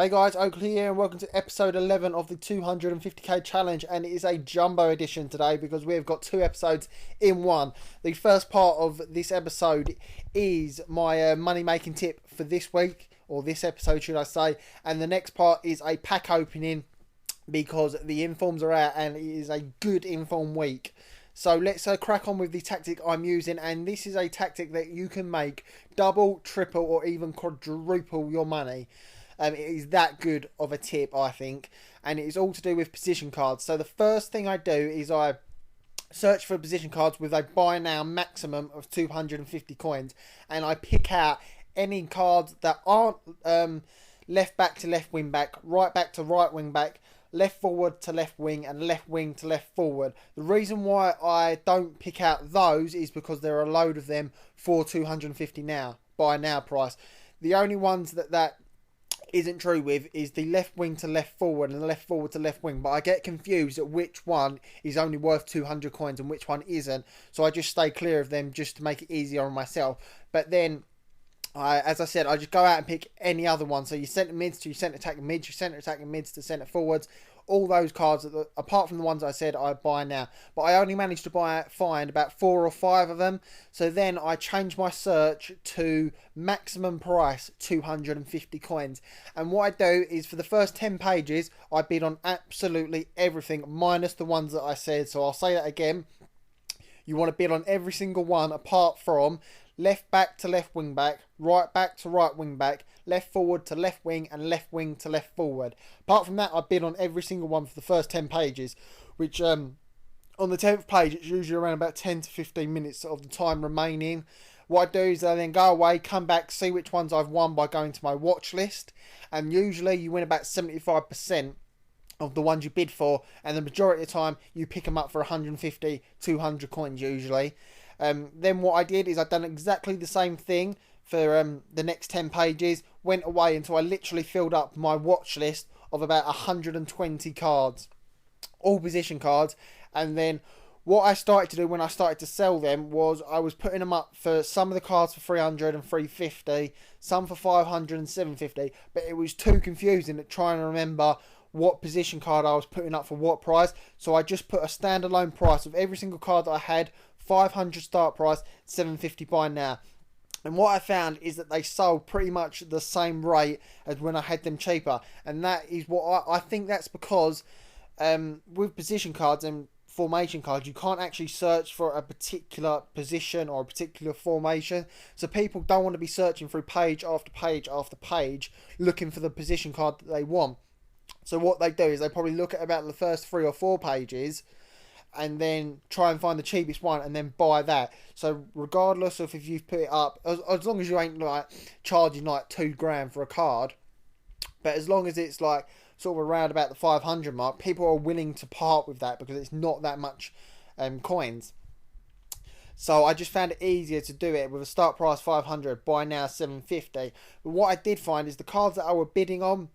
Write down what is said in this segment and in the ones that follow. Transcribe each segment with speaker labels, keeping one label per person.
Speaker 1: Hey guys, Oakley here and welcome to episode 11 of the 250k challenge, and it is a jumbo edition today because we've got two episodes in one. The first part of this episode is my money making tip for this week, or this episode should I say, and the next part is a pack opening because the informs are out and it is a good inform week. So let's crack on with the tactic I'm using, and this is a tactic that you can make double, triple or even quadruple your money. It is that good of a tip, I think, and it is all to do with position cards. So the first thing I do is I search for position cards with a buy now maximum of 250 coins, and I pick out any cards that aren't left back to left wing back, right back to right wing back, left forward to left wing, and left wing to left forward. The reason why I don't pick out those is because there are a load of them for 250 now, buy now price. The only ones that isn't true with is the left wing to left forward and the left forward to left wing, but I get confused at which one is only worth 200 coins and which one isn't, so I just stay clear of them just to make it easier on myself. But then as I said, I just go out and pick any other one. So you centre mids to your centre attacking mids, your centre attacking mids to centre forwards. All those cards, apart from the ones I said I buy now. But I only managed to find about 4 or 5 of them. So then I changed my search to maximum price 250 coins. And what I do is for the first 10 pages, I bid on absolutely everything minus the ones that I said. So I'll say that again. You want to bid on every single one apart from left back to left wing back, right back to right wing back, left forward to left wing, and left wing to left forward. Apart from that, I bid on every single one for the first 10 pages, which on the 10th page, it's usually around about 10 to 15 minutes of the time remaining. What I do is I then go away, come back, see which ones I've won by going to my watch list, and usually you win about 75% of the ones you bid for, and the majority of the time you pick them up for 150, 200 coins usually. Then what I did is I'd done exactly the same thing for the next 10 pages, went away until I literally filled up my watch list of about 120 cards, all position cards. And then what I started to do when I started to sell them was I was putting them up for some of the cards for 300 and 350, some for 500 and 750, but it was too confusing at trying to remember what position card I was putting up for what price. So I just put a standalone price of every single card that I had, 500 start price, 750 buy now. And what I found is that they sold pretty much the same rate as when I had them cheaper. And that is what I think that's because with position cards and formation cards, you can't actually search for a particular position or a particular formation. So people don't want to be searching through page after page after page looking for the position card that they want. So what they do is they probably look at about the first 3 or 4 pages and then try and find the cheapest one and then buy that. So regardless of if you've put it up, as long as you ain't like charging like $2,000 for a card, but as long as it's like sort of around about the 500 mark, people are willing to part with that because it's not that much coins. So I just found it easier to do it with a start price 500, buy now 750. But what I did find is the cards that I were bidding on,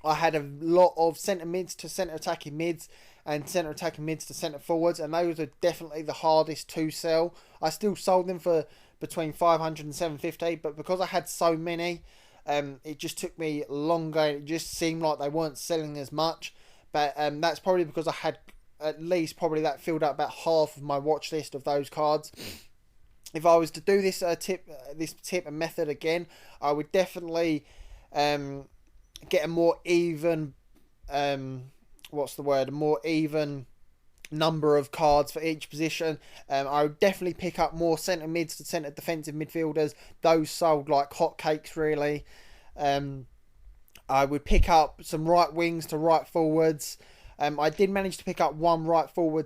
Speaker 1: I had a lot of centre mids to centre attacking mids and centre attacking mids to centre forwards, and those are definitely the hardest to sell. I still sold them for between 500 and 750, but because I had so many, it just took me longer. It just seemed like they weren't selling as much, but that's probably because I had at least probably that filled up about half of my watch list of those cards. If I was to do this tip and method again, I would definitely get a more even a more even number of cards for each position. I would definitely pick up more centre mids to centre defensive midfielders. Those sold like hotcakes right. I would pick up some right wings to right forwards. I did manage to pick up one right wing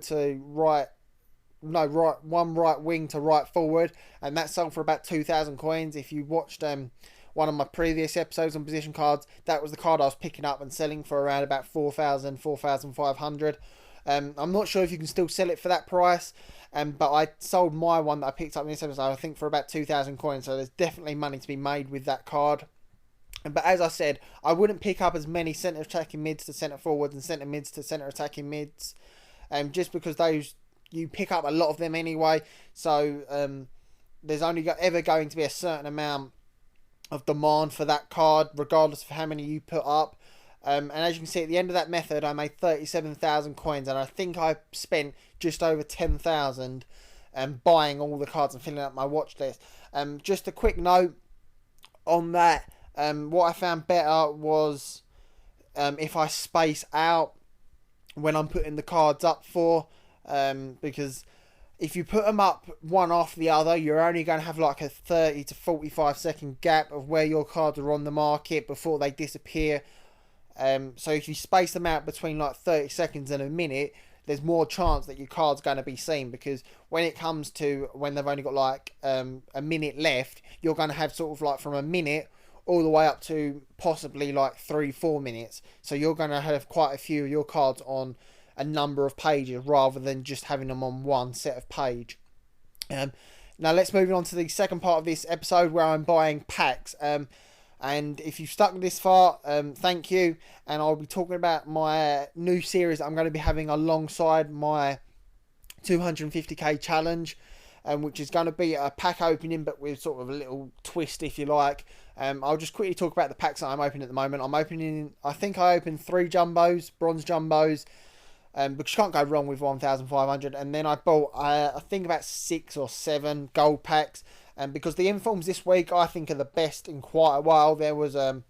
Speaker 1: to right forward, and that sold for about 2,000 coins. If you watched one of my previous episodes on position cards, that was the card I was picking up and selling for around about 4,000, 4,500. I'm not sure if you can still sell it for that price, but I sold my one that I picked up in this episode, I think, for about 2,000 coins, so there's definitely money to be made with that card. But as I said, I wouldn't pick up as many centre attacking mids to centre forwards and centre mids to centre attacking mids, just because those, you pick up a lot of them anyway, so there's only ever going to be a certain amount of demand for that card, regardless of how many you put up. And as you can see, at the end of that method, I made 37,000 coins, and I think I spent just over 10,000 buying all the cards and filling up my watch list. Just a quick note on that. What I found better was if I space out when I'm putting the cards up for, because if you put them up one after the other, you're only going to have like a 30 to 45 second gap of where your cards are on the market before they disappear. So if you space them out between like 30 seconds and a minute, there's more chance that your card's going to be seen, because when it comes to when they've only got like a minute left, you're going to have sort of like from a minute all the way up to possibly like 3-4 minutes. So you're going to have quite a few of your cards on a number of pages rather than just having them on one set of page. Now let's move on to the second part of this episode, where I'm buying packs. And if you've stuck this far, thank you. And I'll be talking about my new series that I'm going to be having alongside my 250k challenge, which is going to be a pack opening, but with sort of a little twist, if you like. I'll just quickly talk about the packs that I'm opening at the moment. I think I opened 3 jumbos, bronze jumbos, because you can't go wrong with 1,500. And then I bought, I think about 6 or 7 gold packs. And because the informs this week, I think, are the best in quite a while. There was an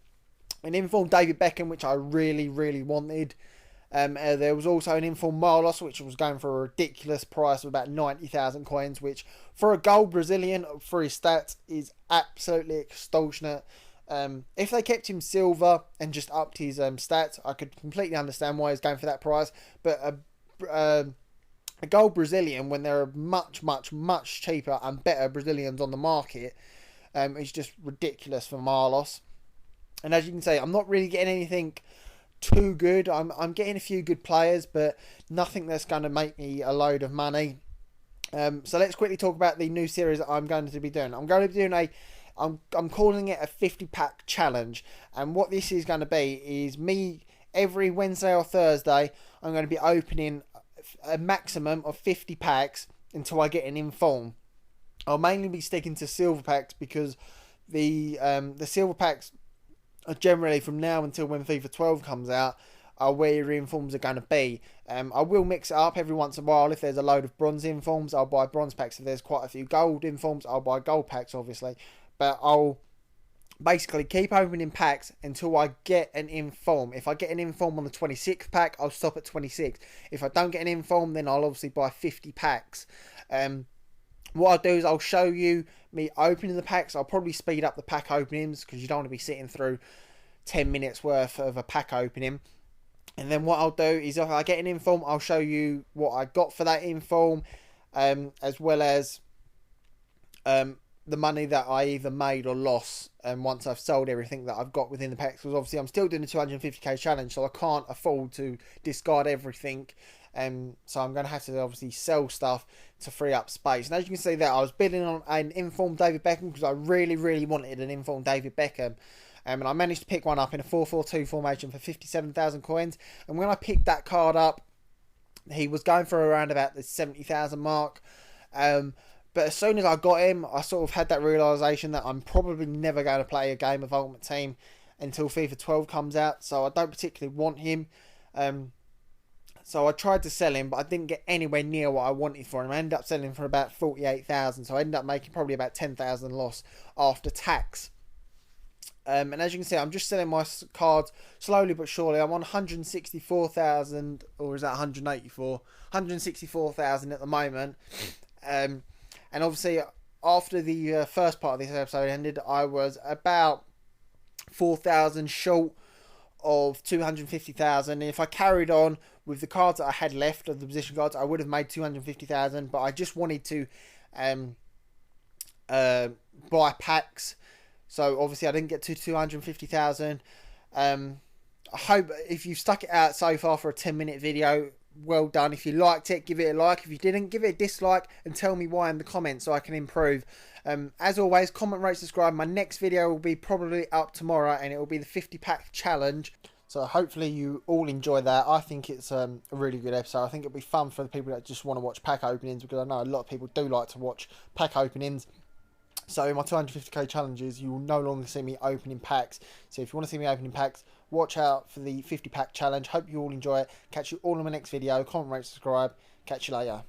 Speaker 1: informed David Beckham, which I really, really wanted. There was also an informed Marlos, which was going for a ridiculous price of about 90,000 coins, which for a gold Brazilian for his stats is absolutely extortionate. If they kept him silver and just upped his stats, I could completely understand why he's going for that price. But a gold Brazilian, when there are much, much, much cheaper and better Brazilians on the market, is just ridiculous for Marlos. And as you can see, I'm not really getting anything too good. I'm getting a few good players, but nothing that's going to make me a load of money. So let's quickly talk about the new series that I'm going to be doing. I'm going to be doing I'm calling it a 50 pack challenge. And what this is going to be is me every Wednesday or Thursday, I'm going to be opening a maximum of 50 packs until I get an inform. I'll mainly be sticking to silver packs, because the silver packs are generally from now until when FIFA 12 comes out are where your informs are going to be. I will mix it up every once in a while. If there's a load of bronze informs, I'll buy bronze packs. If there's quite a few gold informs, I'll buy gold packs, obviously. But I'll basically keep opening packs until I get an inform. If I get an inform on the 26th pack, I'll stop at 26. If I don't get an inform, then I'll obviously buy 50 packs. What I'll do is I'll show you me opening the packs. I'll probably speed up the pack openings, because you don't want to be sitting through 10 minutes worth of a pack opening. And then what I'll do is, if I get an inform, I'll show you what I got for that inform, as well as the money that I either made or lost once I've sold everything that I've got within the packs. Because obviously I'm still doing the 250k challenge, so I can't afford to discard everything. So I'm going to have to obviously sell stuff to free up space. And as you can see there, I was bidding on an informed David Beckham, because I really, really wanted an informed David Beckham. And I managed to pick one up in a 4-4-2 formation for 57,000 coins. And when I picked that card up, he was going for around about the 70,000 mark. But as soon as I got him, I sort of had that realisation that I'm probably never going to play a game of Ultimate Team until FIFA 12 comes out. So I don't particularly want him. So I tried to sell him, but I didn't get anywhere near what I wanted for him. I ended up selling for about 48,000. So I ended up making probably about 10,000 loss after tax. And as you can see, I'm just selling my cards slowly but surely. I'm on 164,000, or is that 184? 164,000 at the moment. And obviously, after the first part of this episode ended, I was about 4,000 short of 250,000. And if I carried on with the cards that I had left of the position cards, I would have made 250,000. But I just wanted to buy packs. So obviously I didn't get to 250,000. I hope if you've stuck it out so far for a 10-minute video, well done. If you liked it, give it a like. If you didn't, give it a dislike and tell me why in the comments so I can improve. As always, comment, rate, subscribe. My next video will be probably up tomorrow, and it will be the 50 pack challenge. So hopefully you all enjoy that. I think it's a really good episode. I think it'll be fun for the people that just want to watch pack openings, because I know a lot of people do like to watch pack openings. So in my 250k challenges, you will no longer see me opening packs. So if you want to see me opening packs, watch out for the 50 pack challenge. Hope you all enjoy it. Catch you all in my next video. Comment, rate, subscribe. Catch you later.